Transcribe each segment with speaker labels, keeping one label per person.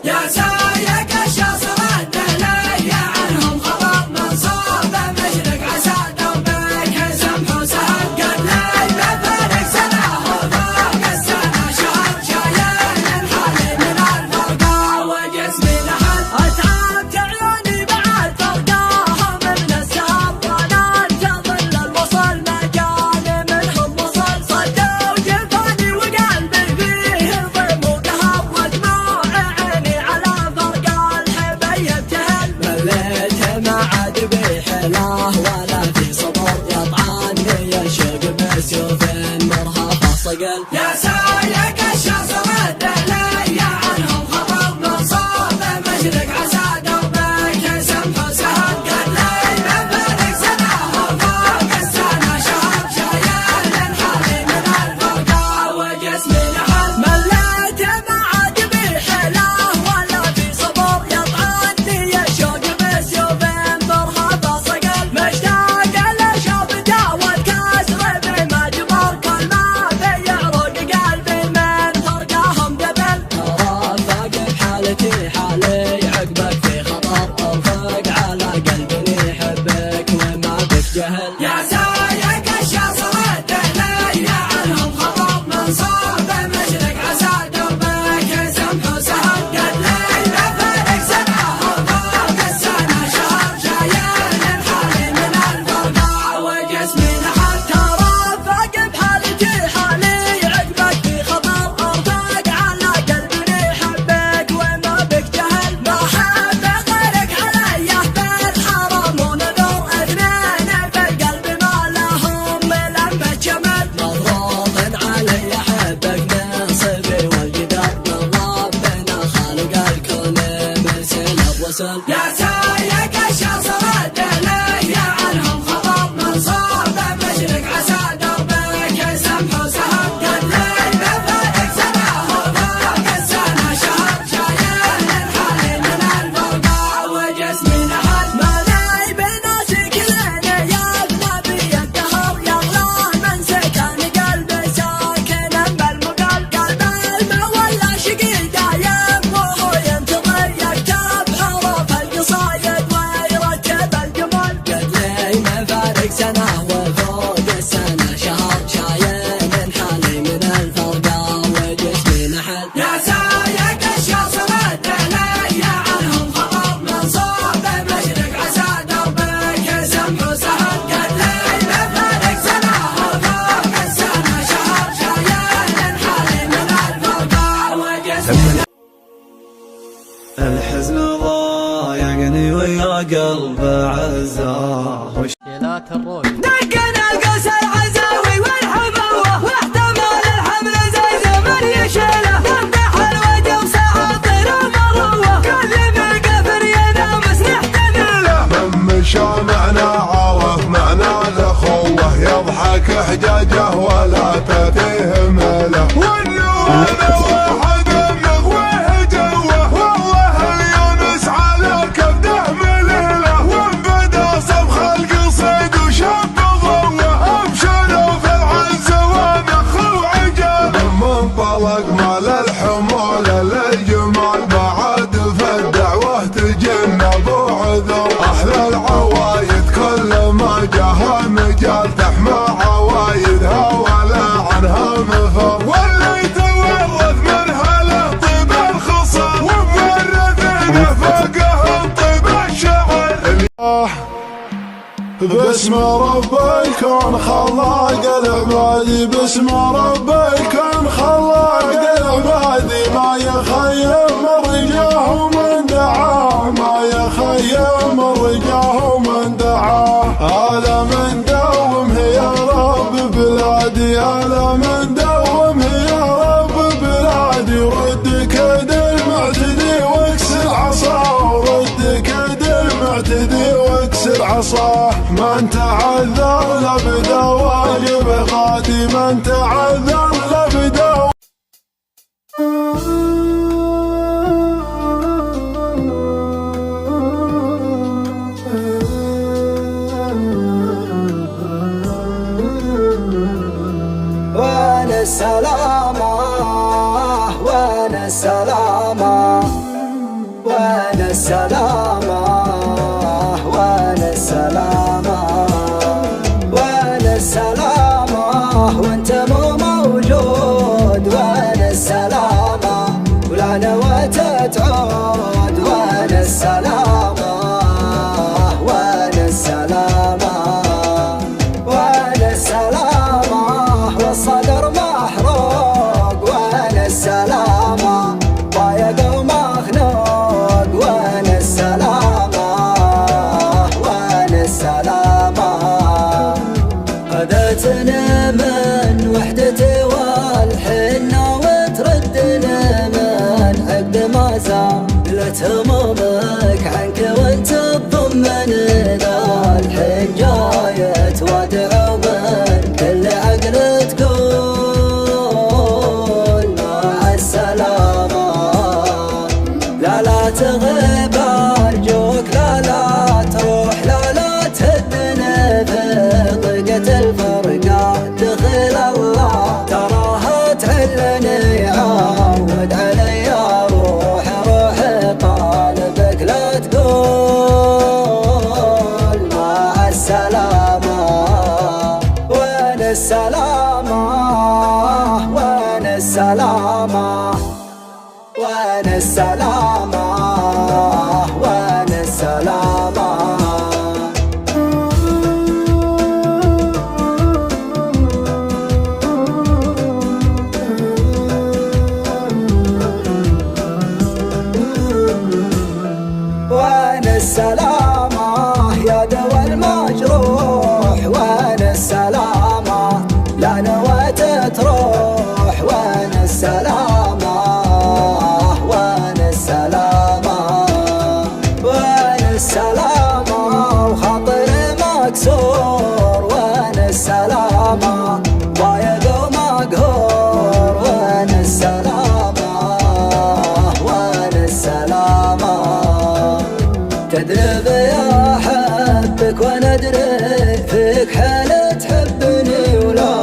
Speaker 1: يا سايق الشاصرات لي عنهم خبر منصوب مشرق عسى دوبك سمح وسهل قد لي بفارق سنة وفوق السنة شهر شايل الحالي من الفرقة وجسمي لحد أتعبت عيوني بعد فرقاها من السهر وانا انتظر الوصل مجاني منهم وصل صدوا جفاني وقلبي فيه ضم وقهر ودموع عيني على فرق الحبي ابتهل مليت ما عاد بحلاه ولا في صبر يطعني الشوق بسيوف مرهفة صقل يا سايق الشاصرات لي عنهم خبر منصوب مشرق عسى دوبك سمح وسهل قد لي بفارق سنة وفوق السنة شهر شايل الحالي من الفرقة وجسمي لحد مليت ما عاد بحلاه ولا في صبر يطعني الشوق بسيوف مرهفة صقل مشتاق لشوفته والكسر بما جبر كل ما في يعرق قلبي من فرقاهم دبل رافق بحالتي حالي عقبك في خطر ارفق على قلبي يحبك وما بك جهل يا سايق الشاصرات لي عنهم خبر منصوب مشرق عسى دوبك سمح وسهل قد لي بفارق سنة وفوق السنة شهر شايل الحالي من الفرقة وجسمي لحد ترافق بحالتي حالي عقبك في خطر ارفق على قلبي يحبك وما بك جهل ما حب غيرك علي بالحرام ونذر اثنين في القلب ما لهم لمة جمل مضروب علي احبك نصبي والجدار من ربنا خالق الكون مرسل بوصل يا سايق الشاصرات لي عنهم خبر منصوب مشرق عسى دوبك سمح وسهل قد لي بفارق سنة وفوق السنة شهر شايل الحالي من الفرقة وجسمي لحد ما لي بناسك لين يبنى بي الدهر يغلى من سكن قلبي ساكنا بالمقال قلب المولى شقي دايم وهو ينتظر يكتب حروف القصايد ويرتب الجمل قد لي مفارق سنة وفوق السنة شهر شايل الحالي من الفرقة وجسمي نحل يا سايق الشاصرات لي عنهم خبر منصوب مشرق عسى دوبك سمح وسهل قد لي بفارق سنة وفوق السنة شهر شايل الحالي من الفرقة وجسمي
Speaker 2: الحزن ضايقني ويا قلب عزاه
Speaker 3: شيلات الروي
Speaker 1: دقن القوس العزاوي والحبوة واحتمال الحمل زي زمن يشيله يفتح الوجه وساطر ومروة كل بالقفر ينامس نحتمله
Speaker 4: من مشى معنا عرف معنى الاخوه يضحك حجاجه ولا تأتيه مله والنور واحد النغوه جوه والله اليونس على كبده مليله وانبدا صبخ القصيد وشب ضوه ابشروا في العز ونخ وعجاله من طلق مال الحمول للجمال بعد في الدعوه تجنبوا عذر احلى العوايد كل ما جاها مجال تحمى عوايدها ولا عنها مفر واللي تورث منها له طيب الخصال ومورثين فوقهم طيب الشعر باسم رب الكون خلاق العباد باسم رب الكون خلاق العباد ما صح من تعذر لبدا واجب غادي من تعذر لبدا.
Speaker 1: وانا السلامة وانا السلامة وانا السلامة وانا السلامة وانا السلامة وانت مو موجود. وانا السلامة ولا نوى تعود. وانا السلامة وانا السلامة وانا السلامة والصدر محروق. وانا السلامة ضايق ومخنوق. وانا السلامة وانا السلامة خذتنا من وحدتي والحنة وتردنا من عقد ما زالت همومك عنك وانت تضمن. ذا الحين جاية وادعو من كل عقل تقول مع السلامة. لا تغيب أرجوك لا تروح لا تهدنا في ضيقة الفرقة. دخل الله تراها تعلني عود علي روح طالبك لا تقول مع السلامة. وانا السلامة وانا السلامة وانا السلامة وانا السلامة. وانا السلامة يا دوا المجروح. وانا السلامة لا نويت تروح. وانا السلامة وانا السلامة وانا السلامة وخاطري مكسور. وانا السلامة ضايق ومقهور. وانا السلامة وانا السلامة تدري بيا أحبك وانا ادري فيك حالة تحبني ولا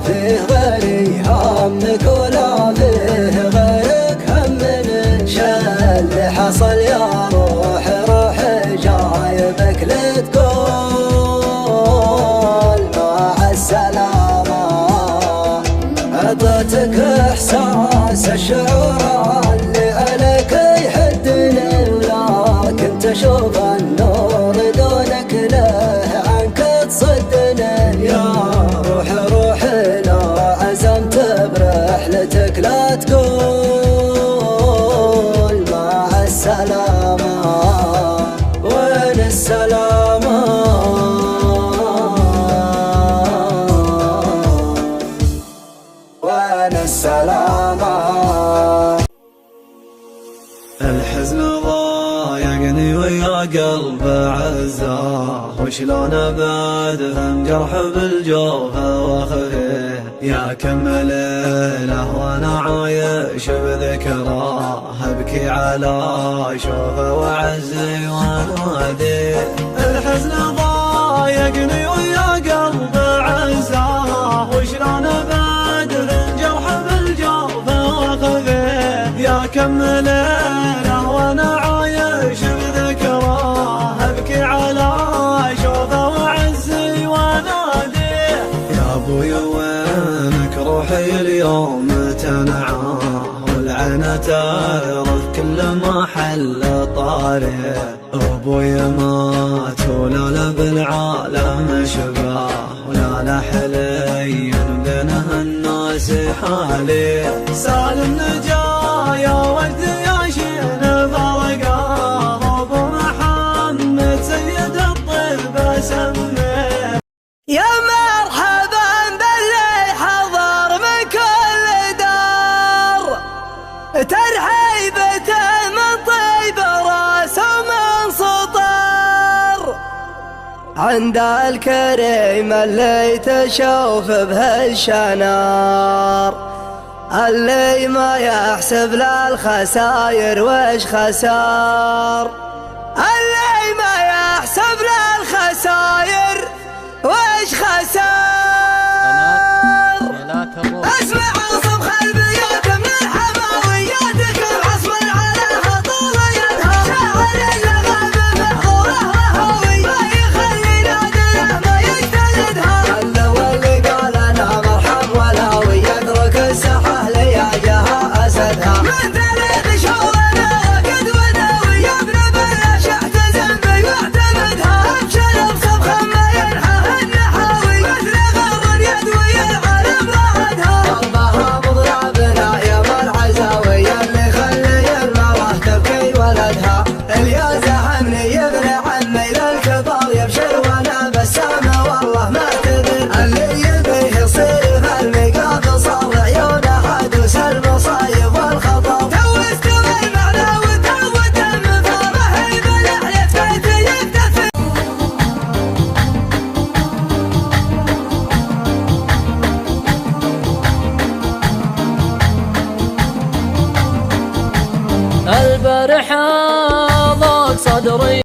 Speaker 1: فيه غيري همك ولا فيه غيرك همني. شال حصل يا روحي جايبك لتقول مع السلامة. عطيتك احساس الشعور اللي عليك يحدني ولكن تشوف النور دونك له عنك تصدني. يا روحي لو عزمت برحلتك لا تقول مع السلامة. وين السلامة وين السلامة.
Speaker 2: الحزن ضايقني ويا قلب عزاه وشلون ابعد عن جرح بالجوفه واخفيه. يا كم ليله وانا عايش بذكراه ابكي على شوفه وعزي واناديه. الحزن ضايقني ويا قلب عزاه وشلون ابعد عن جرح بالجوفه واخفيه. يا كم ليله وانا عايش بذكراه ابكي على شوفه وعزي واناديه. يا ابوي وينك روحي اليوم تنعاه والعين تعرف كل ما حل طاريه. ابوي مات ولا له بالعالم شباه ولا له حلي بينه الناس حالي. سالم نجا يا ولد يا شين فرقا ابو محمد سيد الطيب سميه.
Speaker 1: يا مرحبا باللي حضر من كل دار ترحيبته من طيب راس ومن سطر.
Speaker 3: عند الكريم اللي تشوف به الشنار، اللي ما يحسب للخساير وش خسار، اللي ما يحسب للخساير وش خسار. اسمع صبح البيوت من الحماويات كل عصف عليها طوليتها، شاعر اللغم محضوره وهوي ما يخلي نادله ما يجتلدها. واللي قال انا مرحب والهوي يترك الساحه لياجها اسدها، من تاريخ شغلنا وقد وداوي يا ابن بلاش احتزم بي واعتمدها. ابشر بصبخ ما ينحى النحاوي مثل غر يدوي العالم رعدها، قلبها مضربنا يا مرعزاوي اللي خلي المراه تبكي ولدها. اللي زحمني ابن عمي للكبار يبشر وانا بسامه والله ما تدري، اللي يبيه يصير في المقاط صار عيونه حدوس المصايب والخطر. توست بالمعنى وتعود من فرح الملح يفتت يفتت.
Speaker 5: البارحة ضاق صدري